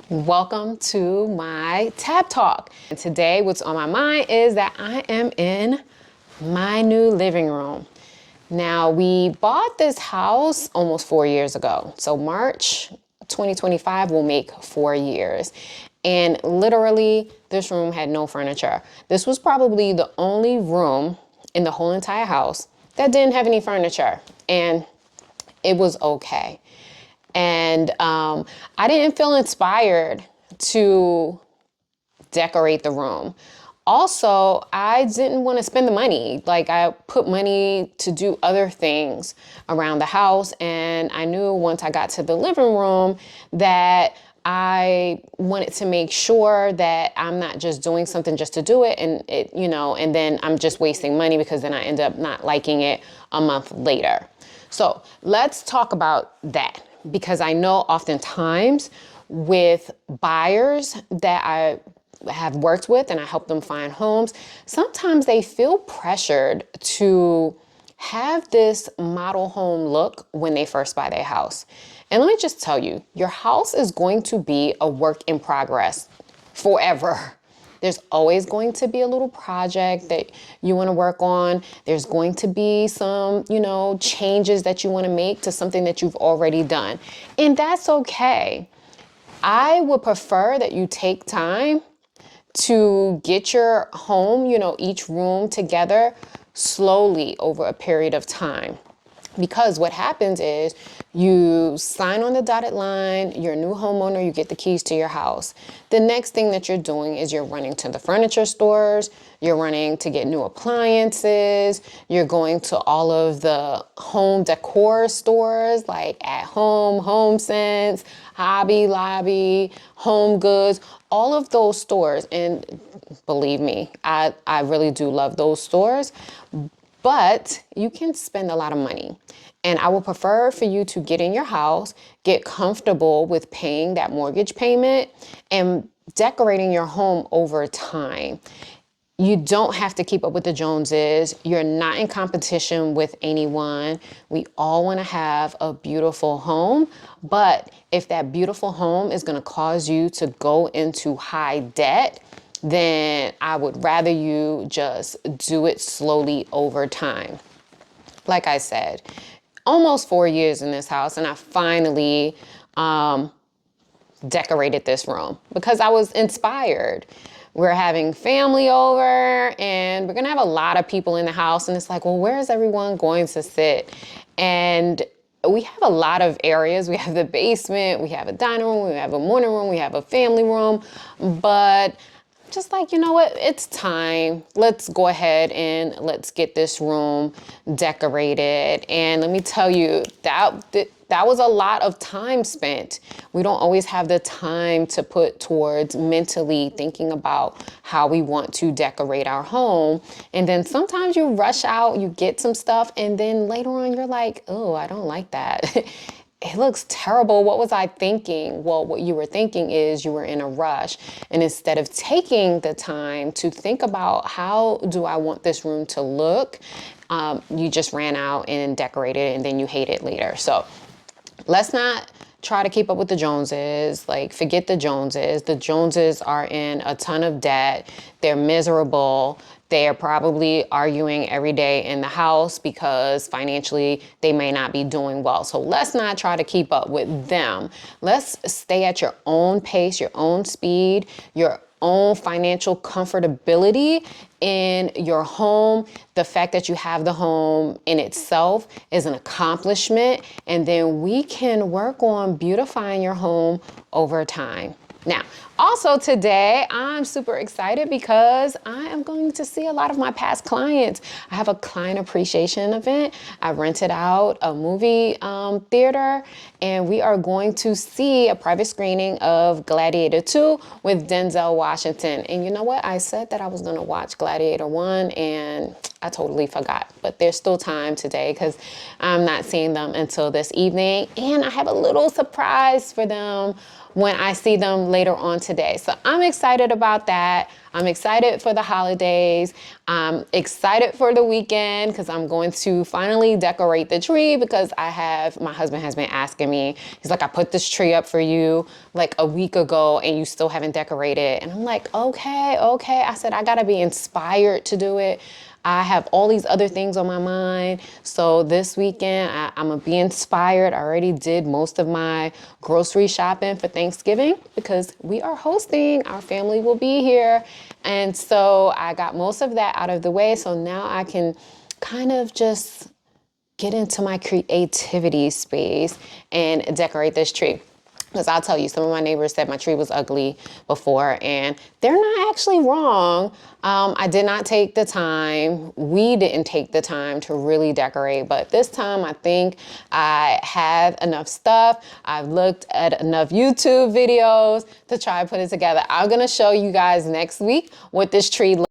Welcome to my Tab Talk. And today what's on my mind is that I am in my new living room. Now, we bought this house almost 4 years ago. So March 2025 will make 4 years. And literally, this room had no furniture. This was probably the only room in the whole entire house that didn't have any furniture. And it was okay. And I didn't feel inspired to decorate the room. Also, I didn't want to spend the money. Like, I put money to do other things around the house. And I knew once I got to the living room that I wanted to make sure that I'm not just doing something just to do it and then I'm just wasting money because then I end up not liking it a month later. So let's talk about that, because I know oftentimes with buyers that I have worked with and I help them find homes, sometimes they feel pressured to have this model home look when they first buy their house. And let me just tell you, your house is going to be a work in progress forever. There's always going to be a little project that you want to work on. There's going to be some, changes that you want to make to something that you've already done. And that's okay. I would prefer that you take time to get your home, each room together slowly over a period of time. Because what happens is you sign on the dotted line, you're a new homeowner, you get the keys to your house. The next thing that you're doing is you're running to the furniture stores, you're running to get new appliances, you're going to all of the home decor stores like At Home, HomeSense, Hobby Lobby, Home Goods, all of those stores. And believe me, I really do love those stores. But you can spend a lot of money. And I would prefer for you to get in your house, get comfortable with paying that mortgage payment and decorating your home over time. You don't have to keep up with the Joneses. You're not in competition with anyone. We all want to have a beautiful home. But if that beautiful home is going to cause you to go into high debt, then I would rather you just do it slowly over time. Like I said, almost 4 years in this house, and I finally decorated this room because I was inspired. We're having family over and we're gonna have a lot of people in the house, and it's like, well, where is everyone going to sit? And we have a lot of areas. We have the basement, we have a dining room, we have a morning room, we have a family room, but just like, you know what, it's time. Let's go ahead and let's get this room decorated. And let me tell you, that was a lot of time spent. We don't always have the time to put towards mentally thinking about how we want to decorate our home. And then sometimes you rush out, you get some stuff, and then later on you're like, oh, I don't like that. It looks terrible. What was I thinking? Well, what you were thinking is you were in a rush. And instead of taking the time to think about how do I want this room to look, you just ran out and decorated it, and then you hate it later. So let's not try to keep up with the Joneses. Like, forget the Joneses. The Joneses are in a ton of debt. They're miserable. They are probably arguing every day in the house because financially they may not be doing well. So let's not try to keep up with them. Let's stay at your own pace, your own speed, your own financial comfortability in your home. The fact that you have the home in itself is an accomplishment. And then we can work on beautifying your home over time. Now, also today, I'm super excited because I am going to see a lot of my past clients. I have a client appreciation event. I rented out a movie theater, and we are going to see a private screening of Gladiator 2 with Denzel Washington. And you know what? I said that I was going to watch Gladiator 1, and I totally forgot. But there's still time today because I'm not seeing them until this evening. And I have a little surprise for them when I see them later on today. So I'm excited about that. I'm excited for the holidays. I'm excited for the weekend because I'm going to finally decorate the tree because my husband has been asking me. He's like, I put this tree up for you like a week ago and you still haven't decorated. And I'm like, okay. I said, I gotta be inspired to do it. I have all these other things on my mind. So this weekend, I'm gonna be inspired. I already did most of my grocery shopping for Thanksgiving because we are hosting. Our family will be here. And so I got most of that out of the way. So now I can kind of just get into my creativity space and decorate this tree. Because I'll tell you, some of my neighbors said my tree was ugly before, and they're not actually wrong. I did not take the time. We didn't take the time to really decorate, but this time I think I have enough stuff. I've looked at enough YouTube videos to try to put it together. I'm gonna show you guys next week what this tree looks like.